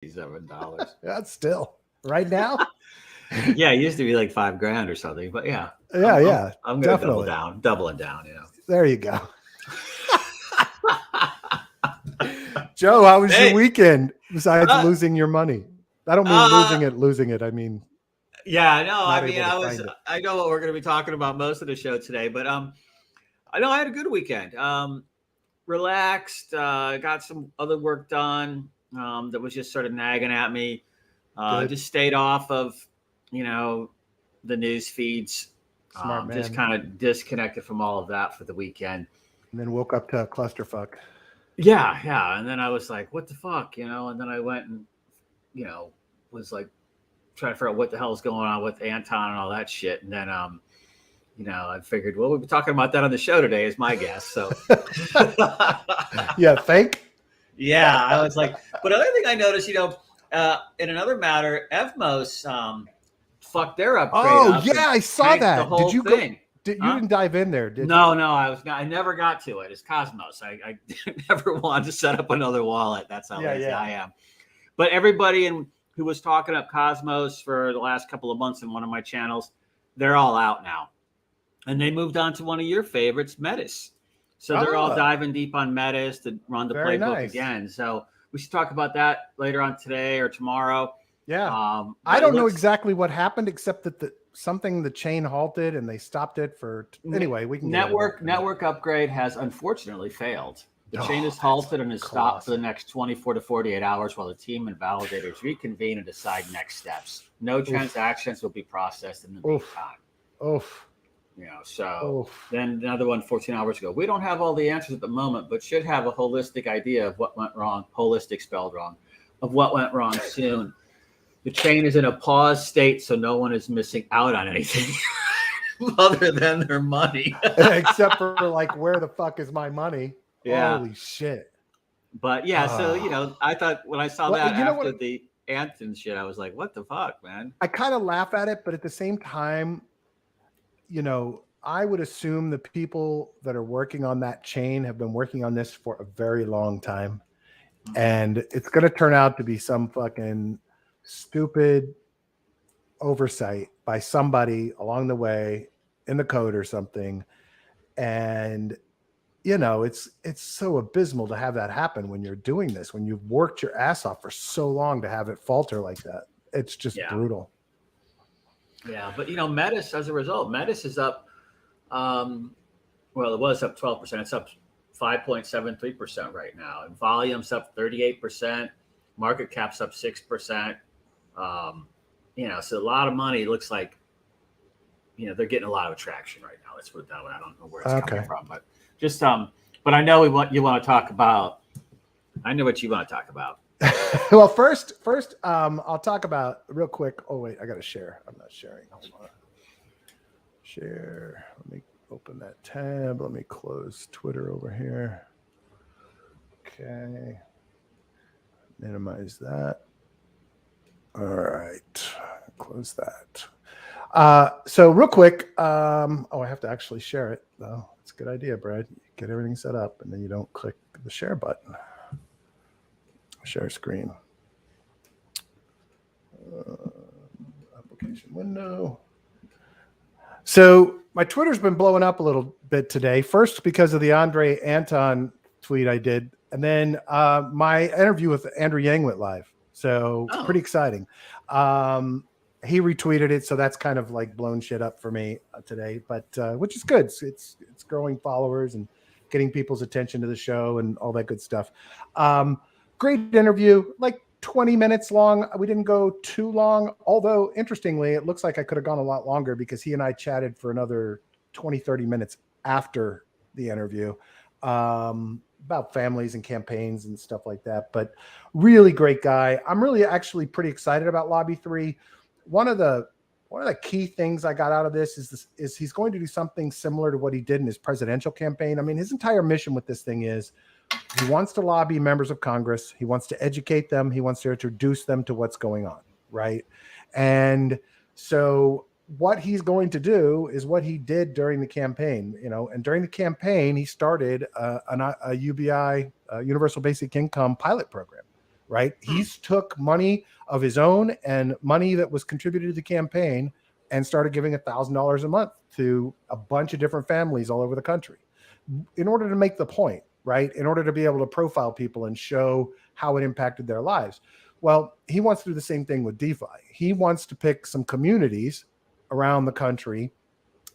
$7. That's still right now. Yeah, it used to be like $5,000 or something, but yeah. Yeah, I'm going to definitely. doubling down, There you go. Joe, how was your weekend besides losing your money? I don't mean losing it. I mean, yeah, no, not able to find it. I know what we're going to be talking about most of the show today, but I know I had a good weekend. Relaxed, got some other work done that was just sort of nagging at me. Just stayed off of, the news feeds. Smart man. Just kind of disconnected from all of that for the weekend. And then woke up to a clusterfuck. Yeah. And then I was like, what the fuck, And then I went and, was like trying to figure out what the hell is going on with Anton and all that shit. And then, I figured, well, we'll be talking about that on the show today as my guest. So, yeah, think. Yeah, I was like, but another thing I noticed, in another matter, Evmos fucked their upgrade. Oh, yeah, I saw that. Did you thing. You didn't dive in there, did you? No, I never got to it. It's Cosmos. I never wanted to set up another wallet. That's how lazy I am. But everybody who was talking up Cosmos for the last couple of months in one of my channels, they're all out now. And they moved on to one of your favorites, Metis. So they're all diving deep on Metis to run the playbook again. So we should talk about that later on today or tomorrow. Yeah. I don't know exactly what happened, except that the chain halted and they stopped it for anyway. We can network upgrade has unfortunately failed. The chain is halted and is stopped for the next 24 to 48 hours while the team and validators reconvene and decide next steps. No transactions will be processed in the meantime. Then another one 14 hours ago. We don't have all the answers at the moment, but should have a holistic idea of what went wrong, holistic spelled wrong, of what went wrong soon. The chain is in a pause state, so no one is missing out on anything other than their money. Except for like, where the fuck is my money? Yeah. Holy shit. But yeah, so, I thought when I saw that after the Anton shit, I was like, what the fuck, man? I kind of laugh at it, but at the same time, I would assume the people that are working on that chain have been working on this for a very long time. Mm-hmm. And it's going to turn out to be some fucking stupid oversight by somebody along the way in the code or something. And, it's so abysmal to have that happen when you're doing this, when you've worked your ass off for so long to have it falter like that. It's just brutal. Yeah, but Metis, as a result, Metis is up. Well, it was up 12%. It's up 5.73% right now, and volume's up 38%. Market cap's up 6%. So a lot of money. Looks like, they're getting a lot of traction right now. Let's put it that way. I don't know where it's coming from, but just but I know you want to talk about. I know what you want to talk about. Well, first, I'll talk about real quick. Oh wait, I got to share. I'm not sharing. Hold on. Share. Let me open that tab. Let me close Twitter over here. Okay. Minimize that. All right. Close that. So real quick. I have to actually share it though. It's a good idea, Brad. Get everything set up, and then you don't click the share button. Share screen. Application window. So my Twitter's been blowing up a little bit today. First, because of the Andre Anton tweet I did, and then my interview with AndrewYang went live. So pretty exciting. He retweeted it, so that's kind of like blown shit up for me today, but which is good. It's growing followers and getting people's attention to the show and all that good stuff. Great interview, like 20 minutes long. We didn't go too long, although interestingly, it looks like I could have gone a lot longer because he and I chatted for another 20, 30 minutes after the interview about families and campaigns and stuff like that. But really great guy. I'm really actually pretty excited about Lobby 3. One of the key things I got out of this is he's going to do something similar to what he did in his presidential campaign. I mean, his entire mission with this thing is he wants to lobby members of Congress. He wants to educate them. He wants to introduce them to what's going on, right? And so what he's going to do is what he did during the campaign, and during the campaign, he started a UBI, Universal Basic Income pilot program, right? He's took money of his own and money that was contributed to the campaign and started giving $1,000 a month to a bunch of different families all over the country in order to make the point, right? In order to be able to profile people and show how it impacted their lives. Well, he wants to do the same thing with DeFi. He wants to pick some communities around the country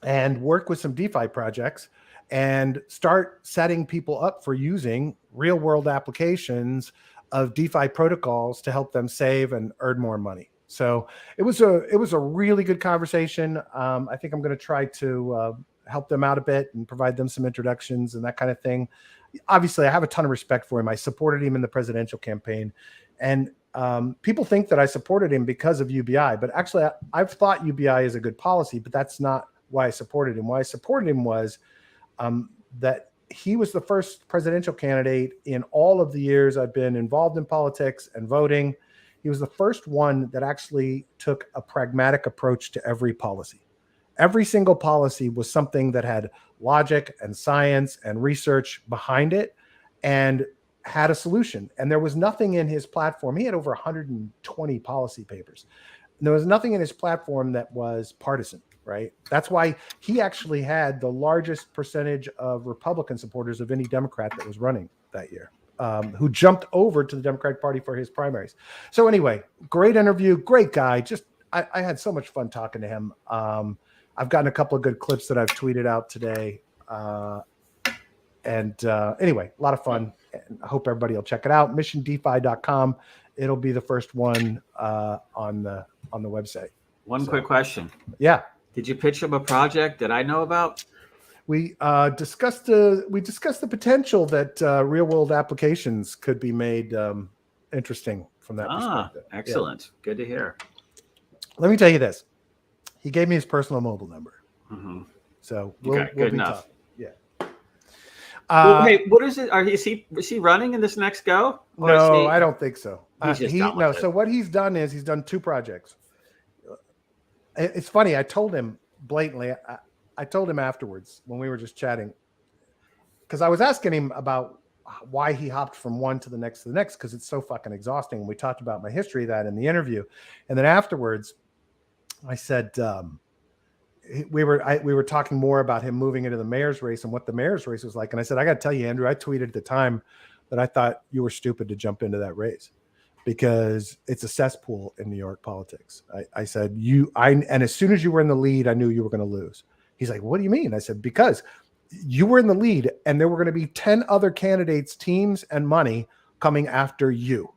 and work with some DeFi projects and start setting people up for using real world applications of DeFi protocols to help them save and earn more money. So it was a really good conversation. I think I'm going to try to help them out a bit and provide them some introductions and that kind of thing. Obviously, I have a ton of respect for him. I supported him in the presidential campaign, and people think that I supported him because of UBI, but actually I've thought UBI is a good policy, but that's not why I supported him. Why I supported him was that he was the first presidential candidate in all of the years I've been involved in politics and voting. He was the first one that actually took a pragmatic approach to every policy. Every single policy was something that had logic and science and research behind it and had a solution. And there was nothing in his platform. He had over 120 policy papers. And there was nothing in his platform that was partisan, right? That's why he actually had the largest percentage of Republican supporters of any Democrat that was running that year, who jumped over to the Democratic Party for his primaries. So anyway, great interview, great guy. Just, I had so much fun talking to him. I've gotten a couple of good clips that I've tweeted out today. Anyway, a lot of fun. And I hope everybody will check it out. missiondefi.com. It'll be the first one on the website. One quick question. Yeah. Did you pitch him a project that I know about? We discussed the potential that real world applications could be made interesting from that perspective. Excellent. Yeah. Good to hear. Let me tell you this. He gave me his personal mobile number. Mm-hmm. So we'll good be enough. Talking. Yeah. Well, hey, what is it? Is he running in this next go? Or no, I don't think so. He's just done with it. So what he's done is he's done two projects. It's funny. I told him blatantly. I told him afterwards when we were just chatting, because I was asking him about why he hopped from one to the next because it's so fucking exhausting. And we talked about my history of that in the interview, and then afterwards, I said we were talking more about him moving into the mayor's race and what the mayor's race was like. And I said, I got to tell you, Andrew, I tweeted at the time that I thought you were stupid to jump into that race because it's a cesspool in New York politics. I said, and as soon as you were in the lead, I knew you were going to lose. He's like, what do you mean? I said, because you were in the lead and there were going to be 10 other candidates, teams, and money coming after you.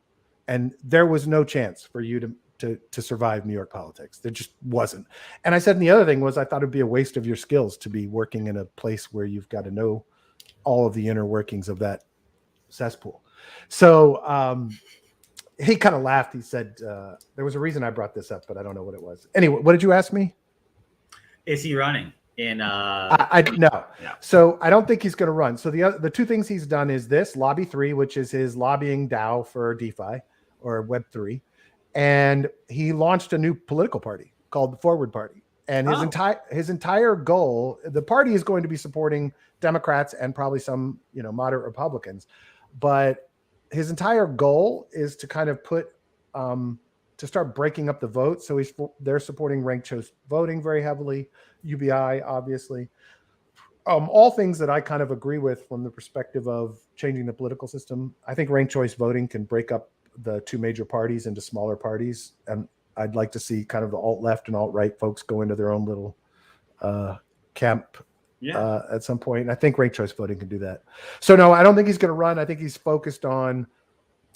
And there was no chance for you to survive New York politics. There just wasn't. And I said, and the other thing was, I thought it'd be a waste of your skills to be working in a place where you've got to know all of the inner workings of that cesspool. So he kind of laughed. He said, there was a reason I brought this up, but I don't know what it was. Anyway, what did you ask me? Is he running in? No. Yeah. So I don't think he's going to run. So the two things he's done is this Lobby 3, which is his lobbying DAO for DeFi or Web3. And he launched a new political party called the Forward Party. And his entire goal, the party is going to be supporting Democrats and probably some, moderate Republicans. But his entire goal is to kind of to start breaking up the vote. So they're supporting ranked choice voting very heavily, UBI, obviously. All things that I kind of agree with from the perspective of changing the political system. I think ranked choice voting can break up the two major parties into smaller parties. And I'd like to see kind of the alt-left and alt-right folks go into their own little camp at some point. And I think ranked choice voting can do that. So no, I don't think he's going to run. I think he's focused on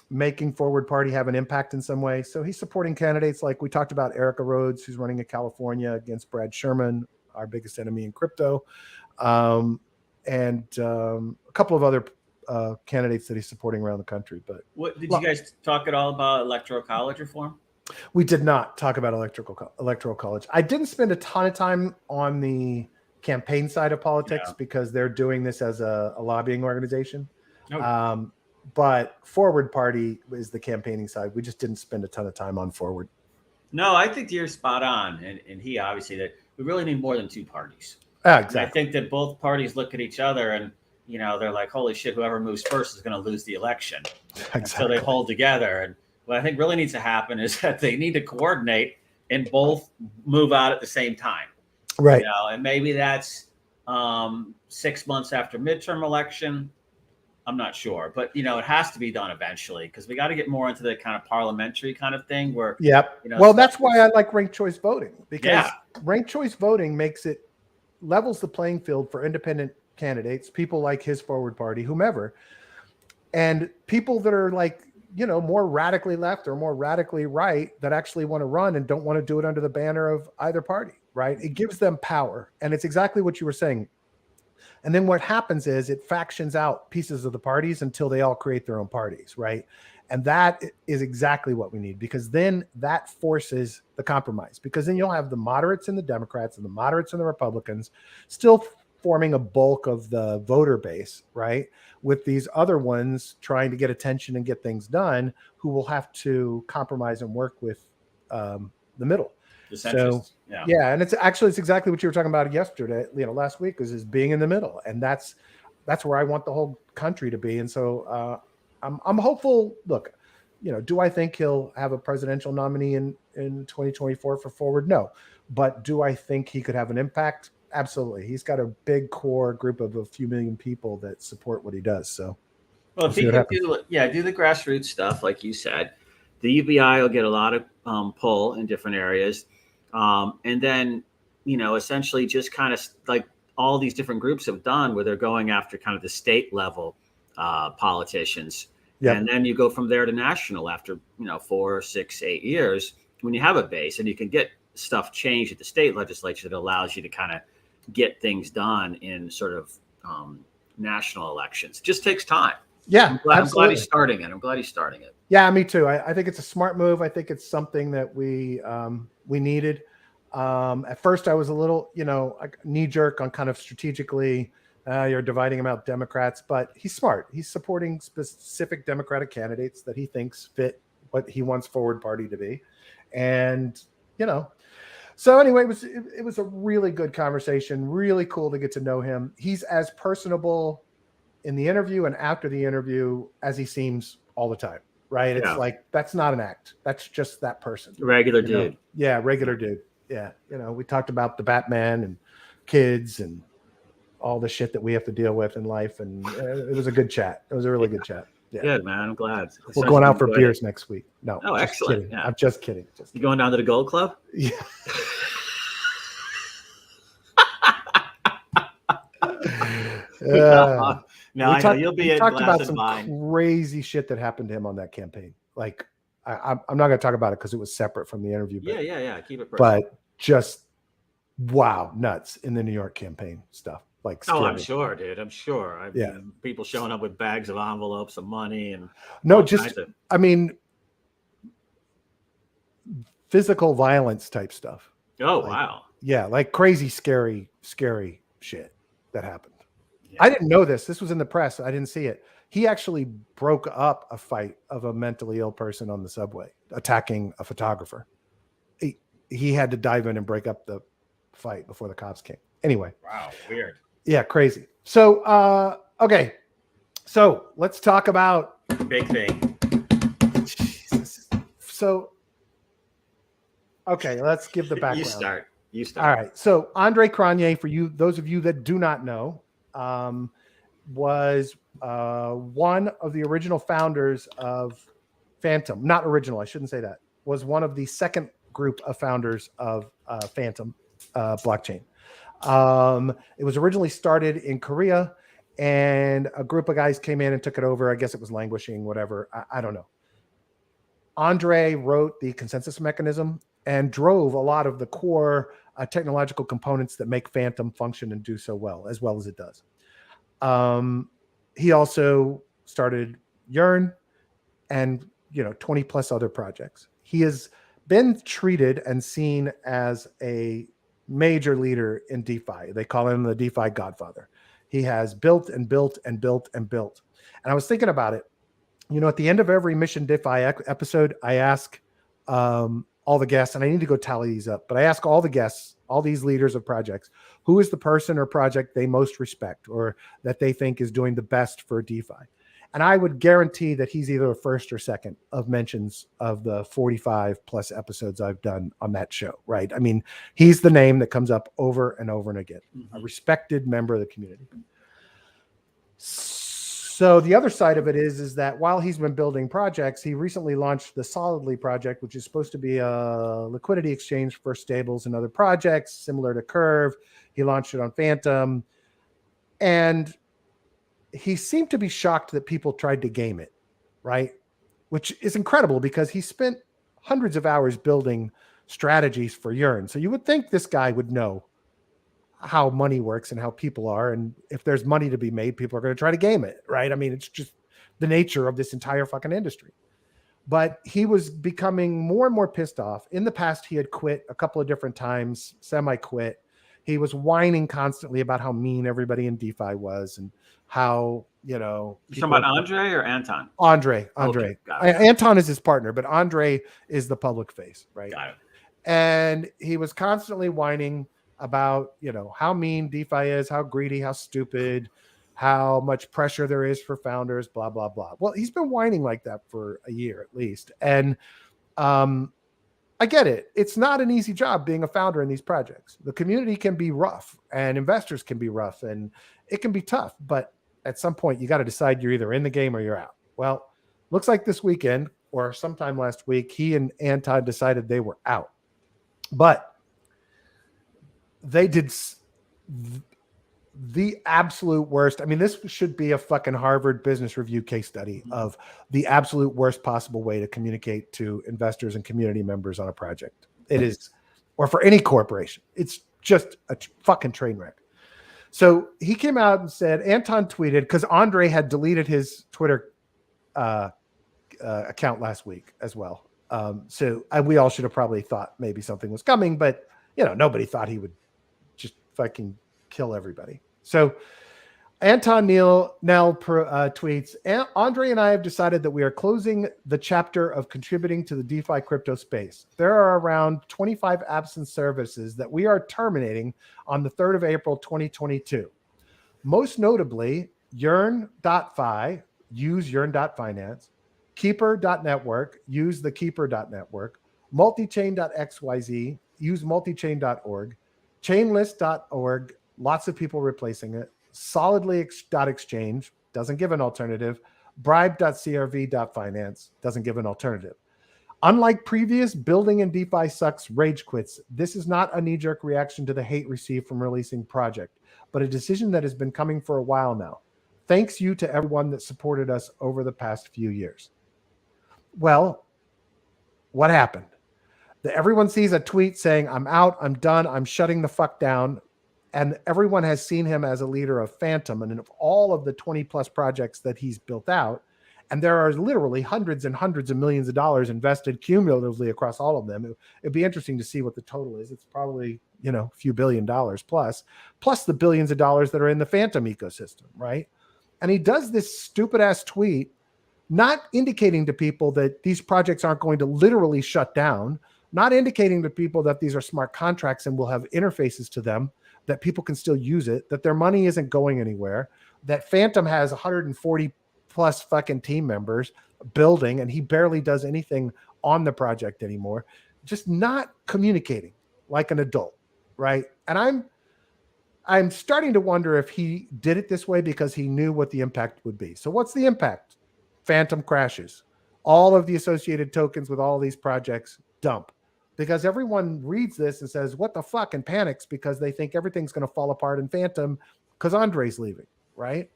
making Forward Party have an impact in some way. So he's supporting candidates like we talked about, Erica Rhodes, who's running in California against Brad Sherman, our biggest enemy in crypto, and a couple of other candidates that he's supporting around the country. But what did you guys talk at all about electoral college reform? We did not talk about electoral college. I didn't spend a ton of time on the campaign side of politics because they're doing this as a lobbying organization. Okay. But Forward Party is the campaigning side. We just didn't spend a ton of time on Forward. No, I think you're spot on. And he obviously that we really need more than two parties. Exactly. And I think that both parties look at each other and they're like, holy shit, whoever moves first is going to lose the election. Exactly. So they hold together. And what I think really needs to happen is that they need to coordinate and both move out at the same time. Right. And maybe that's 6 months after midterm election. I'm not sure, but it has to be done eventually because we got to get more into the kind of parliamentary kind of thing where. Yep. Well, that's why I like ranked choice voting, because ranked choice voting levels the playing field for independent candidates, people like his forward party, whomever, and people that are like, more radically left or more radically right that actually want to run and don't want to do it under the banner of either party, right? It gives them power. And it's exactly what you were saying. And then what happens is it factions out pieces of the parties until they all create their own parties, right? And that is exactly what we need, because then that forces the compromise, because then you'll have the moderates and the Democrats and the moderates and the Republicans still forming a bulk of the voter base, right? With these other ones trying to get attention and get things done, who will have to compromise and work with the middle. So, and it's exactly what you were talking about yesterday, last week, is being in the middle. And that's where I want the whole country to be. And so I'm hopeful. Look, do I think he'll have a presidential nominee in 2024 for Forward? No. But do I think he could have an impact? Absolutely. He's got a big core group of a few million people that support what he does. So, well, if he could do the grassroots stuff, like you said, the UBI will get a lot of pull in different areas. And then, essentially just kind of like all these different groups have done, where they're going after kind of the state level politicians. Yep. And then you go from there to national after, 4, 6, 8 years, when you have a base and you can get stuff changed at the state legislature that allows you to kind of get things done in sort of national elections. It just takes time. Yeah, I'm glad he's starting it. Yeah, me too. I think it's a smart move. I think it's something that we needed. At first, I was a little, knee jerk on kind of strategically, you're dividing him out Democrats, but he's smart. He's supporting specific Democratic candidates that he thinks fit what he wants Forward Party to be. And, so anyway, it was a really good conversation. Really cool to get to know him. He's as personable in the interview and after the interview as he seems all the time, right? It's like, that's not an act. That's just that person. Regular dude. Yeah, regular dude. Yeah. We talked about the Batman and kids and all the shit that we have to deal with in life. And it was a good chat. It was a really good chat. Yeah. Good, man. I'm glad. We're going out for beers next week. No. Oh, excellent. Yeah. I'm just kidding. You going down to the Gold Club? Yeah. No, I know you'll be. We talked about some crazy shit that happened to him on that campaign. Like, I'm not going to talk about it because it was separate from the interview. But, yeah. Keep it. But just nuts in the New York campaign stuff. Like, scary. I'm sure, dude. I'm sure. I mean, people showing up with bags of envelopes of money and physical violence type stuff. Oh, wow. Yeah, like crazy, scary shit that happened. Yeah. I didn't know this. This was in the press. I didn't see it. He actually broke up a fight of a mentally ill person on the subway, attacking a photographer. He had to dive in and break up the fight before the cops came. Anyway. Wow, weird. Yeah, crazy. So, okay. So let's talk about big thing. Jesus. So, okay, let's give the background. You start. All right. So Andre Cronje, for you, those of you that do not know, was one of the original founders of Phantom. Not original, I shouldn't say that. Was one of the second group of founders of Phantom blockchain. It was originally started in Korea, and a group of guys came in and took it over. I guess it was languishing, whatever. I don't know. Andre wrote the consensus mechanism and drove a lot of the core technological components that make Phantom function and do so well as it does. He also started Yearn and 20 plus other projects. He has been treated and seen as a major leader in DeFi. They call him the DeFi godfather. He has built and built and built and built. And I was thinking about it. At the end of every Mission DeFi episode, I ask all the guests, and I need to go tally these up, but I ask all the guests, all these leaders of projects, who is the person or project they most respect or that they think is doing the best for DeFi. And I would guarantee that he's either a first or second of mentions of the 45 plus episodes I've done on that show, right? I mean, he's the name that comes up over and over and again, a respected member of the community. So the other side of it is that while he's been building projects, he recently launched the Solidly project, which is supposed to be a liquidity exchange for stables and other projects similar to Curve. He launched it on Phantom, and he seemed to be shocked that people tried to game it, right? Which is incredible because he spent hundreds of hours building strategies for Yearn. So you would think this guy would know how money works and how people are. And if there's money to be made, people are going to try to game it, right? I mean, it's just the nature of this entire fucking industry. But he was becoming more and more pissed off. In the past, he had quit a couple of different times, semi-quit. He was whining constantly about how mean everybody in DeFi was and how, you know. You're talking about Andre or Anton? Andre. Okay, Anton is his partner, but Andre is the public face, right? Got it. And he was constantly whining about, you know, how mean DeFi is, how greedy, how stupid, how much pressure there is for founders, blah, blah, blah. Well, he's been whining like that for a year at least. And I get it. It's not an easy job being a founder in these projects. The community can be rough and investors can be rough and it can be tough. But at some point, you got to decide you're either in the game or you're out. Well, looks like this weekend or sometime last week, he and Anton decided they were out. But they did the absolute worst. I mean, this should be a fucking Harvard Business Review case study of the absolute worst possible way to communicate to investors and community members on a project. It is, or for any corporation. It's just a fucking train wreck. So he came out and said, Anton tweeted, because Andre had deleted his Twitter account last week as well. So we all should have probably thought maybe something was coming, but you know, nobody thought he would just fucking kill everybody. So Anton Nell tweets, Andre and I have decided that we are closing the chapter of contributing to the DeFi crypto space. There are around 25 apps and services that we are terminating on the 3rd of April, 2022. Most notably, Yearn.fi, use Yearn.finance, Keeper.network, use the Keeper.network, Multichain.xyz, use multichain.org, Chainlist.org, lots of people replacing it, Solidly.exchange, doesn't give an alternative, Bribe.crv.finance, doesn't give an alternative. Unlike previous building and DeFi sucks rage quits, this is not a knee-jerk reaction to the hate received from releasing project, but a decision that has been coming for a while now. Thanks you to everyone that supported us over the past few years. Well, what happened? Everyone sees a tweet saying, I'm out, I'm done, I'm shutting the fuck down. And everyone has seen him as a leader of Phantom and of all of the 20 plus projects that he's built out. And there are literally hundreds and hundreds of millions of dollars invested cumulatively across all of them. It'd be interesting to see what the total is. It's probably, you know, a few $1 billion plus the billions of dollars that are in the Phantom ecosystem, right? And he does this stupid ass tweet, not indicating to people that these projects aren't going to literally shut down, not indicating to people that these are smart contracts and will have interfaces to them, that people can still use it, that their money isn't going anywhere, that Phantom has 140 plus fucking team members building and he barely does anything on the project anymore, just not communicating like an adult, right? And I'm starting to wonder if he did it this way because he knew what the impact would be. So what's the impact? Phantom crashes. All of the associated tokens with all these projects dump. Because everyone reads this and says, what the fuck, and panics because they think everything's going to fall apart in Phantom because Andre's leaving, right?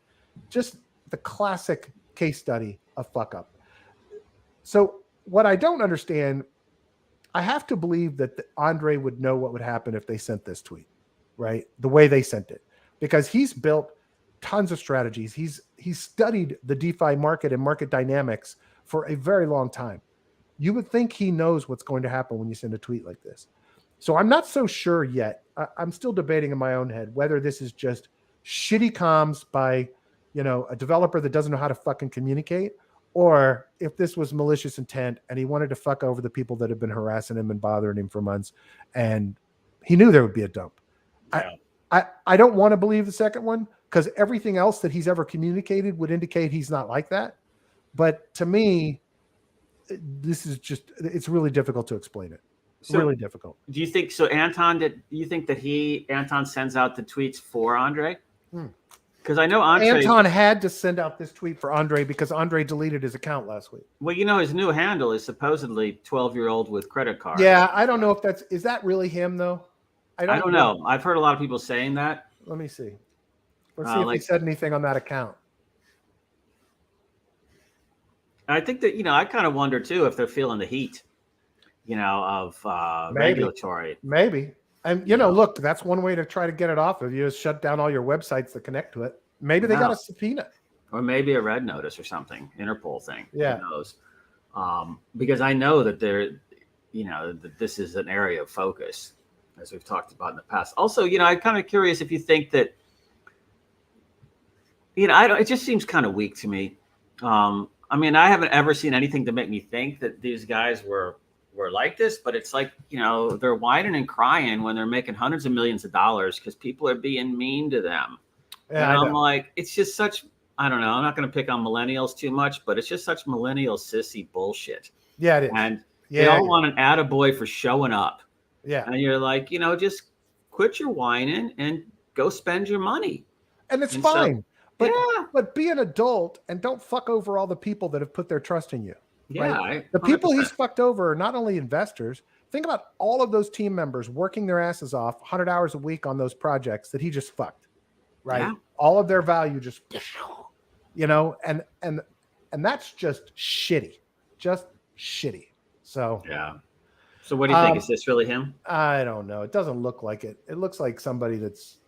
Just the classic case study of fuck up. So what I don't understand, I have to believe that Andre would know what would happen if they sent this tweet, right? The way they sent it, because he's built tons of strategies. He's studied the DeFi market and market dynamics for a very long time. You would think he knows what's going to happen when you send a tweet like this. So I'm not so sure yet. I'm still debating in my own head whether this is just shitty comms by, you know, a developer that doesn't know how to fucking communicate, or if this was malicious intent and he wanted to fuck over the people that have been harassing him and bothering him for months, and he knew there would be a dump. Yeah. I don't want to believe the second one because everything else that he's ever communicated would indicate he's not like that. But to me, this is just, it's really difficult to explain it. So really difficult. Do you think so, Anton? Do you think that Anton sends out the tweets for Andre? Because I know Anton had to send out this tweet for Andre because Andre deleted his account last week. Well, his new handle is supposedly 12-year-old with credit card. Yeah, I don't know if is that really him though? I don't know. I've heard a lot of people saying that. Let me see. Let's see if he said anything on that account. I think that, I kind of wonder too if they're feeling the heat, of regulatory. Maybe. And, look, that's one way to try to get it off of you is shut down all your websites that connect to it. Maybe they got a subpoena. Or maybe a red notice or something, Interpol thing. Yeah. Who knows? Because I know that that this is an area of focus, as we've talked about in the past. Also, I'm kind of curious if you think that, it just seems kind of weak to me. I haven't ever seen anything to make me think that these guys were like this, but it's like, they're whining and crying when they're making hundreds of millions of dollars because people are being mean to them. Yeah, and I'm like, it's just such, I don't know. I'm not going to pick on millennials too much, but it's just such millennial sissy bullshit. Yeah, it is. And they all want an attaboy for showing up. Yeah. And you're like, just quit your whining and go spend your money. And it's fine. But be an adult and don't fuck over all the people that have put their trust in you. Yeah. Right? The people he's fucked over are not only investors. Think about all of those team members working their asses off 100 hours a week on those projects that he just fucked. Right. Yeah. All of their value just, and that's just shitty. Just shitty. So, yeah. So what do you think? Is this really him? I don't know. It doesn't look like it. It looks like somebody that's.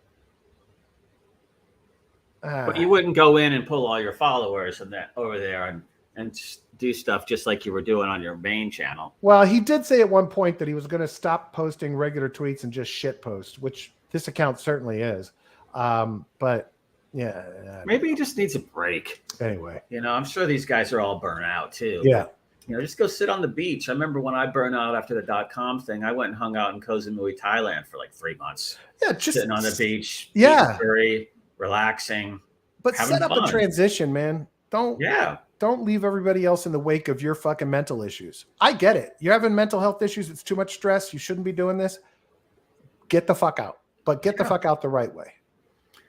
But you wouldn't go in and pull all your followers and that over there and do stuff just like you were doing on your main channel. Well, he did say at one point that he was going to stop posting regular tweets and just shit post, which this account certainly is. But yeah, maybe he just needs a break. Anyway, I'm sure these guys are all burnt out too. Yeah. Just go sit on the beach. I remember when I burned out after the .com thing, I went and hung out in Koh Samui, Thailand for like 3 months. Yeah, just sitting on the beach. Yeah. Relaxing. But set up a transition, man. Don't leave everybody else in the wake of your fucking mental issues. I get it. You're having mental health issues. It's too much stress. You shouldn't be doing this. Get the fuck out. But get the fuck out the right way.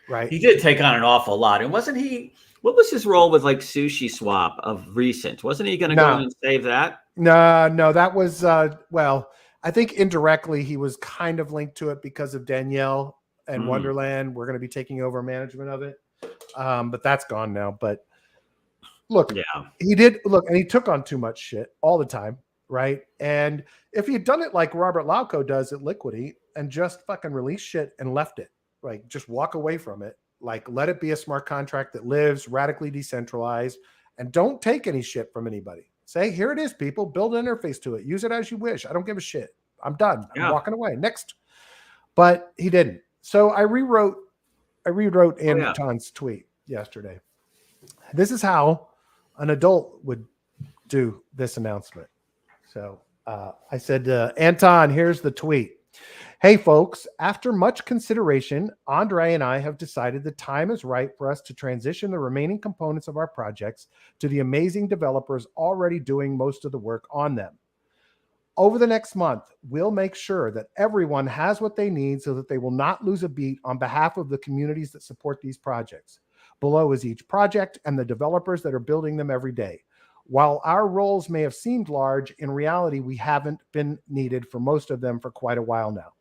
Right. He did take on an awful lot. And wasn't he, what was his role with like Sushi Swap of recent? Wasn't he going to go in and save that? No, that was, I think indirectly he was kind of linked to it because of Danielle and Wonderland. We're going to be taking over management of it. But that's gone now. But look, he did look, and he took on too much shit all the time, right? And if he had done it like Robert Lauco does at Liquidity and just fucking release shit and left it, like just walk away from it, like let it be a smart contract that lives radically decentralized, and don't take any shit from anybody. Say, here it is, people. Build an interface to it. Use it as you wish. I don't give a shit. I'm done. I'm walking away. Next. But he didn't. So I rewrote Anton's tweet yesterday. This is how an adult would do this announcement. So I said, Anton, here's the tweet. Hey, folks, after much consideration, Andre and I have decided the time is right for us to transition the remaining components of our projects to the amazing developers already doing most of the work on them. Over the next month, we'll make sure that everyone has what they need so that they will not lose a beat on behalf of the communities that support these projects. Below is each project and the developers that are building them every day. While our roles may have seemed large, in reality, we haven't been needed for most of them for quite a while now.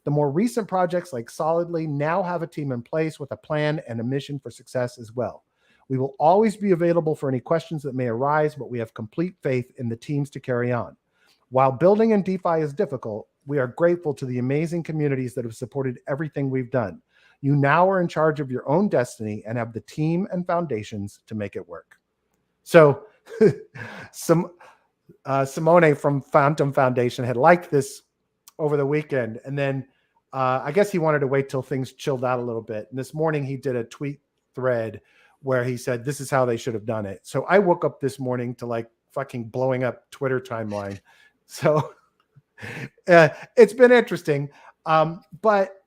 The more recent projects like Solidly now have a team in place with a plan and a mission for success as well. We will always be available for any questions that may arise, but we have complete faith in the teams to carry on. While building in DeFi is difficult, we are grateful to the amazing communities that have supported everything we've done. You now are in charge of your own destiny and have the team and foundations to make it work. So Simone from Phantom Foundation had liked this over the weekend. And then I guess he wanted to wait till things chilled out a little bit. And this morning he did a tweet thread where he said, this is how they should have done it. So I woke up this morning to like fucking blowing up Twitter timeline. So it's been interesting. But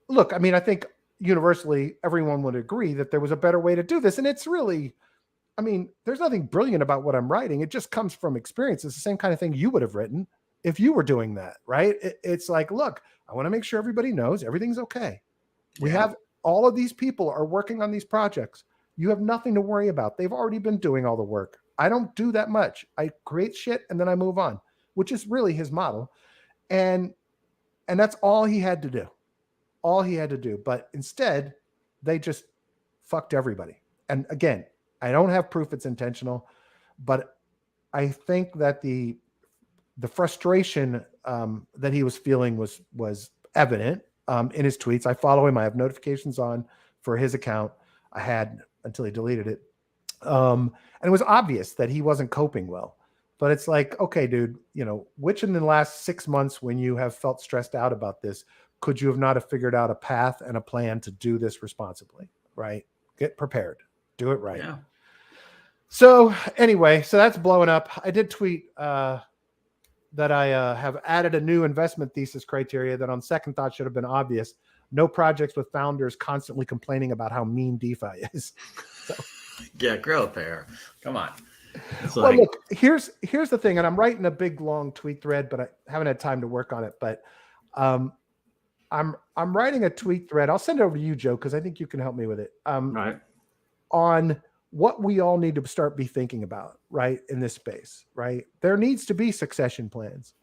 look, I mean, I think universally everyone would agree that there was a better way to do this. And it's really, I mean, there's nothing brilliant about what I'm writing. It just comes from experience. It's the same kind of thing you would have written if you were doing that, right? It's like, look, I want to make sure everybody knows everything's okay. We have all of these people are working on these projects. You have nothing to worry about. They've already been doing all the work. I don't do that much. I create shit and then I move on, which is really his model. And that's all he had to do. All he had to do. But instead, they just fucked everybody. And again, I don't have proof it's intentional, but I think that the frustration that he was feeling was evident in his tweets. I follow him. I have notifications on for his account. I had until he deleted it. And it was obvious that he wasn't coping well. But it's like, okay, dude, you know, which in the last 6 months when you have felt stressed out about this, could you have not have figured out a path and a plan to do this responsibly, right? Get prepared. Do it right. Yeah. So anyway, so that's blowing up. I did tweet that I have added a new investment thesis criteria that on second thought should have been obvious. No projects with founders constantly complaining about how mean DeFi is. So, yeah, grow a pair. Come on. Well, look, here's the thing, and I'm writing a big long tweet thread, but I haven't had time to work on it. But I'm writing a tweet thread. I'll send it over to you, Joe, because I think you can help me with it. Right. On what we all need to start be thinking about, right, in this space, right? There needs to be succession plans.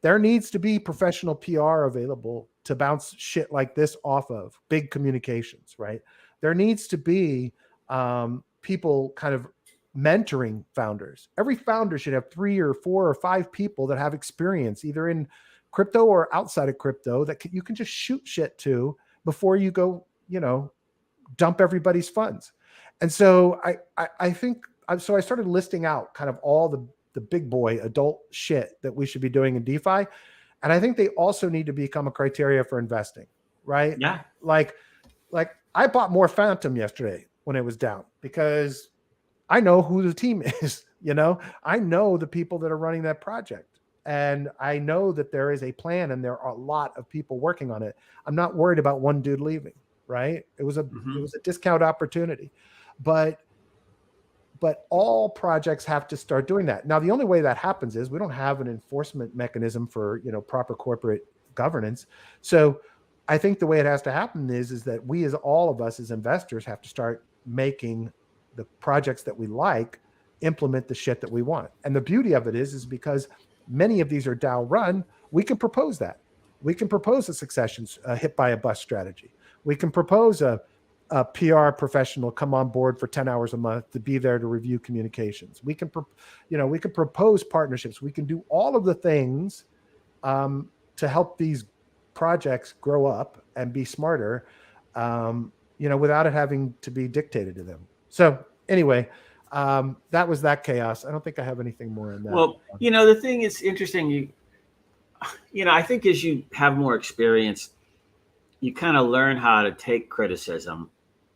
There needs to be professional PR available to bounce shit like this off of, big communications, right? There needs to be people kind of mentoring founders. Every founder should have 3 or 4 or 5 people that have experience either in crypto or outside of crypto that you can just shoot shit to before you go, you know, dump everybody's funds. And so I think, so I started listing out kind of all the big boy adult shit that we should be doing in DeFi. And I think they also need to become a criteria for investing, right? Yeah. Like I bought more Phantom yesterday when it was down because I know who the team is, you know, I know the people that are running that project. And I know that there is a plan and there are a lot of people working on it. I'm not worried about one dude leaving, right? It was a discount opportunity. But all projects have to start doing that. Now, the only way that happens is we don't have an enforcement mechanism for, you know, proper corporate governance. So I think the way it has to happen is that we, as all of us as investors, have to start making the projects that we like implement the shit that we want. And the beauty of it is because many of these are DAO run, we can propose that. We can propose a succession hit by a bus strategy. We can propose a PR professional come on board for 10 hours a month to be there to review communications. We can, we can propose partnerships. We can do all of the things to help these projects grow up and be smarter, without it having to be dictated to them. So anyway, that was that chaos. I don't think I have anything more in that. Well, the thing is interesting. I think as you have more experience, you kind of learn how to take criticism.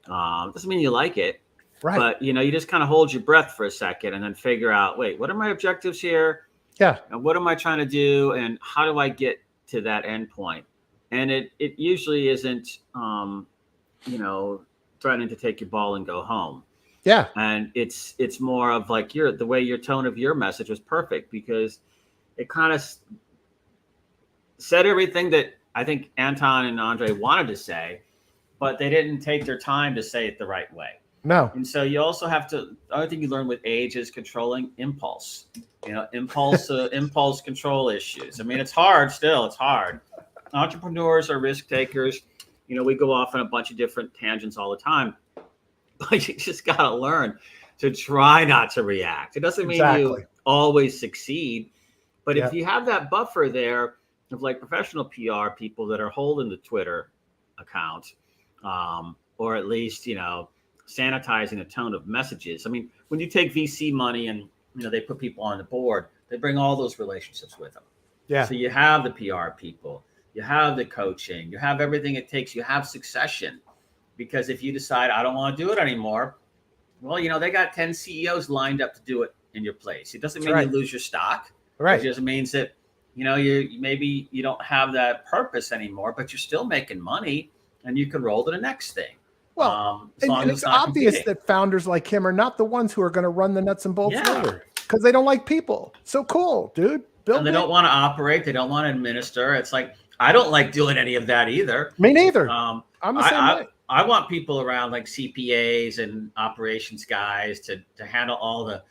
Doesn't mean you like it, right? But you just kind of hold your breath for a second and then figure out, wait, what are my objectives here? Yeah. And what am I trying to do? And how do I get to that end point? And it usually isn't, threatening to take your ball and go home. Yeah. And it's more of like your tone of your message was perfect because it kind of said everything that I think Anton and Andre wanted to say, but they didn't take their time to say it the right way. No. And so you also have to, the other thing you learn with age is controlling impulse, impulse control issues. I mean, it's hard still. It's hard. Entrepreneurs are risk takers. We go off on a bunch of different tangents all the time, but you just got to learn to try not to react. It doesn't mean you always succeed, but if you have that buffer there of like professional PR people that are holding the Twitter account, or at least, sanitizing the tone of messages. I mean, when you take VC money and, they put people on the board, they bring all those relationships with them. Yeah. So you have the PR people, you have the coaching, you have everything it takes, you have succession. Because if you decide, I don't want to do it anymore, Well, they got 10 CEOs lined up to do it in your place. It doesn't mean right. you lose your stock. Right. It just means that, maybe you don't have that purpose anymore, but you're still making money and you can roll to the next thing. Well, as long and as it's not obvious competing. that founders like him are not the ones who are going to run the nuts and bolts Yeah. later because they don't like people. So cool, dude. And they don't want to operate. They don't want to administer. It's like, I don't like doing any of that either. Me neither. I'm the same way. I want people around like CPAs and operations guys to handle all the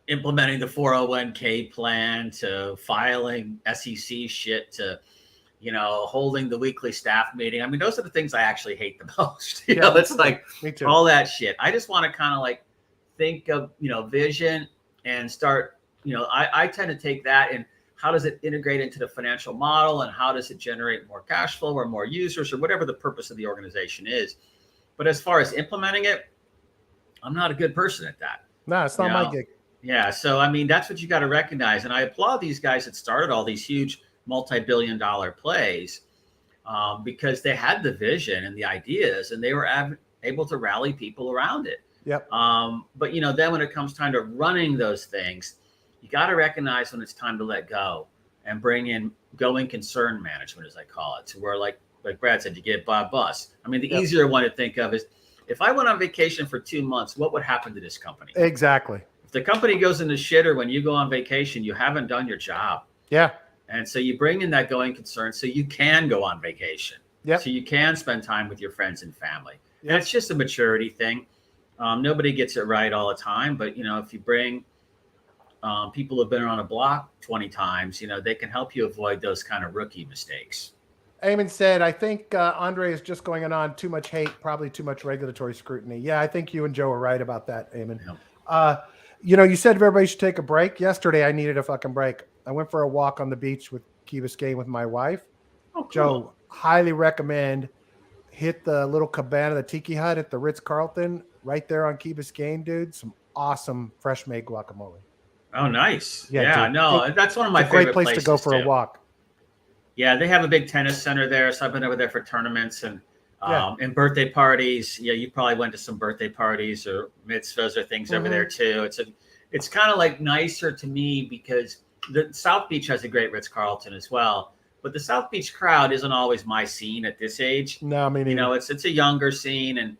implementing the 401k plan to filing SEC shit to, holding the weekly staff meeting. I mean, those are the things I actually hate the most. It's like all that shit. I just want to kind of like think of, vision and start, I tend to take that and how does it integrate into the financial model and how does it generate more cash flow or more users or whatever the purpose of the organization is. But as far as implementing it, I'm not a good person at that. No, it's not my gig. Yeah. So, I mean, that's what you got to recognize. And I applaud these guys that started all these huge multi-billion-dollar plays because they had the vision and the ideas and they were able to rally people around it. Yep. But, then when it comes time to running those things, you got to recognize when it's time to let go and bring in going concern management, as I call it, to where like Brad said, you get by bus. I mean, the easier one to think of is if I went on vacation for 2 months, what would happen to this company? Exactly. If the company goes into shitter when you go on vacation, you haven't done your job. Yeah. And so you bring in that going concern so you can go on vacation. Yeah. So you can spend time with your friends and family. Yep. And it's just a maturity thing. Nobody gets it right all the time, but if you bring people who've been around a block 20 times, they can help you avoid those kind of rookie mistakes. Eamon said, I think Andre is just going on too much hate, probably too much regulatory scrutiny. Yeah, I think you and Joe are right about that, Eamon. Yep. You said everybody should take a break. Yesterday, I needed a fucking break. I went for a walk on the beach with Key Biscayne with my wife. Oh, cool. Joe, highly recommend. Hit the little cabana, the Tiki Hut at the Ritz-Carlton right there on Key Biscayne, dude. Some awesome fresh made guacamole. Oh, nice. Yeah, no, that's one of my favorite favorite place places to go for a walk. Yeah, they have a big tennis center there, so I've been over there for tournaments and birthday parties. Yeah, you probably went to some birthday parties or mitzvahs or things over there too. It's kind of like nicer to me because the South Beach has a great Ritz-Carlton as well, but the South Beach crowd isn't always my scene at this age. No, I mean, it's a younger scene, and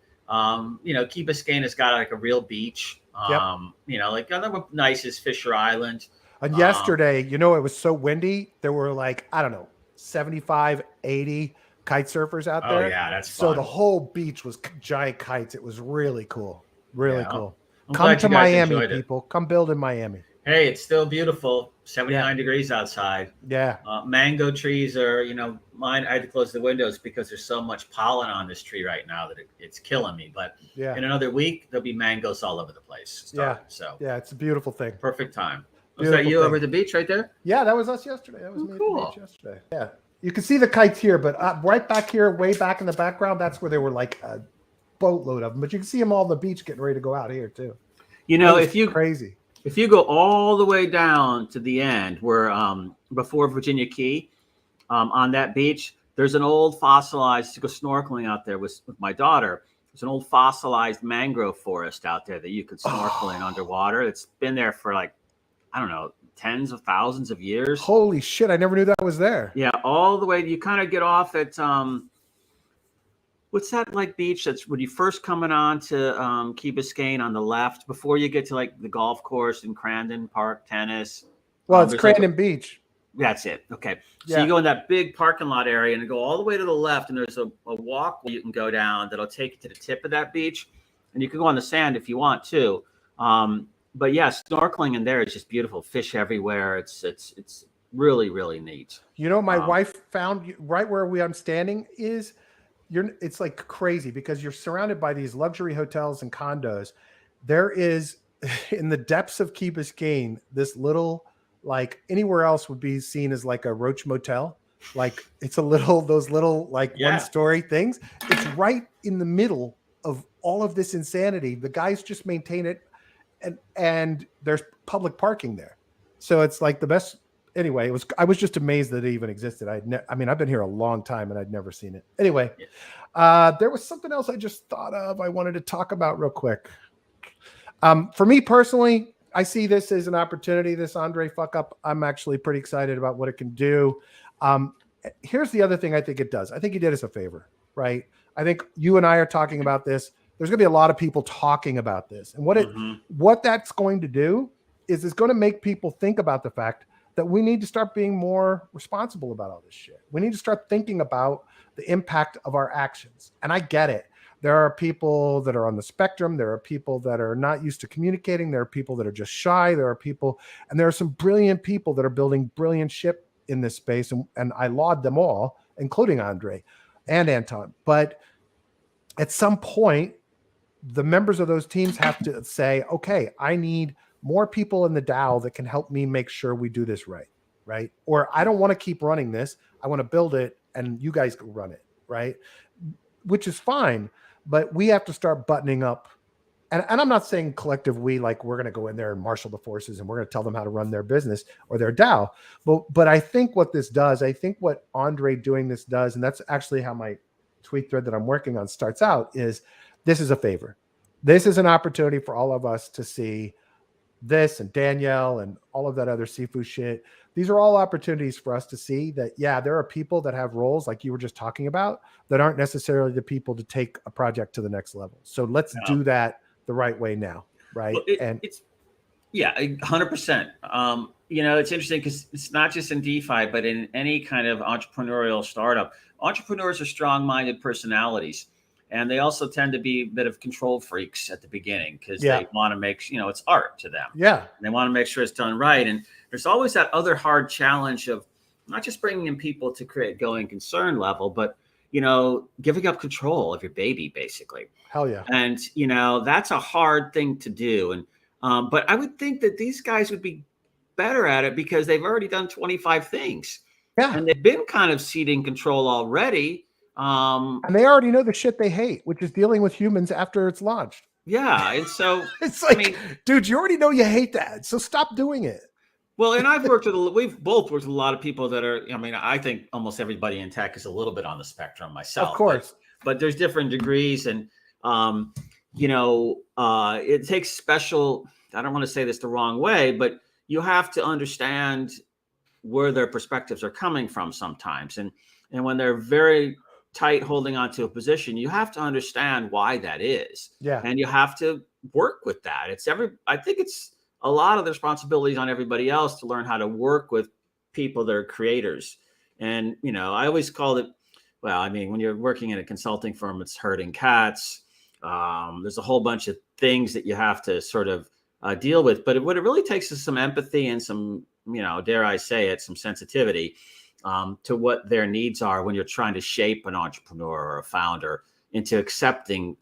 Key Biscayne has got like a real beach. Like another nice is Fisher Island. And yesterday, it was so windy. There were like, I don't know, 75, 80 kite surfers out there. Oh, yeah, that's fun. So the whole beach was giant kites. It was really cool. Really cool. I'm Come to Miami, people. Come build in Miami. Hey, it's still beautiful. 79 degrees outside. Yeah. Mango trees are, mine. I had to close the windows because there's so much pollen on this tree right now that it's killing me. But in another week, there'll be mangoes all over the place. So it's a beautiful thing. Perfect time. Was that you over at the beach right there? Yeah, that was us yesterday. That was me cool. at the beach yesterday. Yeah. You can see the kites here, but right back here, way back in the background, that's where there were like a boatload of them. But you can see them all on the beach getting ready to go out here too. Crazy. If you go all the way down to the end where before Virginia Key, on that beach, there's an old fossilized, to go snorkeling out there with my daughter. There's an old fossilized mangrove forest out there that you could snorkel in underwater. It's been there for like, I don't know, tens of thousands of years. Holy shit, I never knew that was there. Yeah, all the way. You kind of get off at what's that like beach that's when you first coming on to Key Biscayne on the left before you get to like the golf course in Crandon Park Tennis. Well, it's Crandon Beach. That's it. Okay. So you go in that big parking lot area and go all the way to the left, and there's a walk you can go down that'll take you to the tip of that beach, and you can go on the sand if you want to. But yeah, snorkeling in there is just beautiful. Fish everywhere. It's really, really neat. My wife found right where I'm standing is it's like crazy because you're surrounded by these luxury hotels and condos. There is in the depths of Key Biscayne, this little, like anywhere else would be seen as like a roach motel. Like it's those little like 1-story things. It's right in the middle of all of this insanity. The guys just maintain it. And there's public parking there. So it's like the best anyway, I was just amazed that it even existed. I mean, I've been here a long time and I'd never seen it. Anyway, there was something else I just thought of. I wanted to talk about real quick. For me personally, I see this as an opportunity, this Andre fuck up. I'm actually pretty excited about what it can do. Here's the other thing I think it does. I think he did us a favor, right? I think you and I are talking about this. There's going to be a lot of people talking about this. And what that's going to do is it's going to make people think about the fact that we need to start being more responsible about all this shit. We need to start thinking about the impact of our actions. And I get it. There are people that are on the spectrum. There are people that are not used to communicating. There are people that are just shy. There are people, and there are some brilliant people that are building brilliant shit in this space. And I laud them all, including Andre and Anton. But at some point, the members of those teams have to say, okay, I need more people in the DAO that can help me make sure we do this right? Or I don't want to keep running this. I want to build it and you guys can run it, right? Which is fine, but we have to start buttoning up. And I'm not saying collective we, like we're going to go in there and marshal the forces and we're going to tell them how to run their business or their DAO. But I think what this does, I think what Andre doing this does, and that's actually how my tweet thread that I'm working on starts out, is this is a favor. This is an opportunity for all of us to see this, and Danielle and all of that other Sifu shit. These are all opportunities for us to see that, yeah, there are people that have roles like you were just talking about that aren't necessarily the people to take a project to the next level. So let's do that the right way now, right? Well, it's 100%. It's interesting because it's not just in DeFi, but in any kind of entrepreneurial startup. Entrepreneurs are strong-minded personalities. And they also tend to be a bit of control freaks at the beginning because they want to make, it's art to them. Yeah. And they want to make sure it's done right. And there's always that other hard challenge of not just bringing in people to create going concern level, but, giving up control of your baby, basically. Hell yeah. And, that's a hard thing to do. And, but I would think that these guys would be better at it because they've already done 25 things. Yeah. And they've been kind of ceding control already. And they already know the shit they hate, which is dealing with humans after it's launched. Yeah. And so it's like, dude, you already know you hate that. So stop doing it. Well, and we've both worked with a lot of people that are, I think almost everybody in tech is a little bit on the spectrum myself. Of course. But there's different degrees. And, it takes special, I don't want to say this the wrong way, but you have to understand where their perspectives are coming from sometimes. And when they're very tight holding on to a position, you have to understand why that is. Yeah. And you have to work with that. I think it's a lot of the responsibilities on everybody else to learn how to work with people that are creators. And, I always called it, when you're working in a consulting firm, it's herding cats. There's a whole bunch of things that you have to sort of deal with. But what it really takes is some empathy and some, dare I say it, some sensitivity to what their needs are when you're trying to shape an entrepreneur or a founder into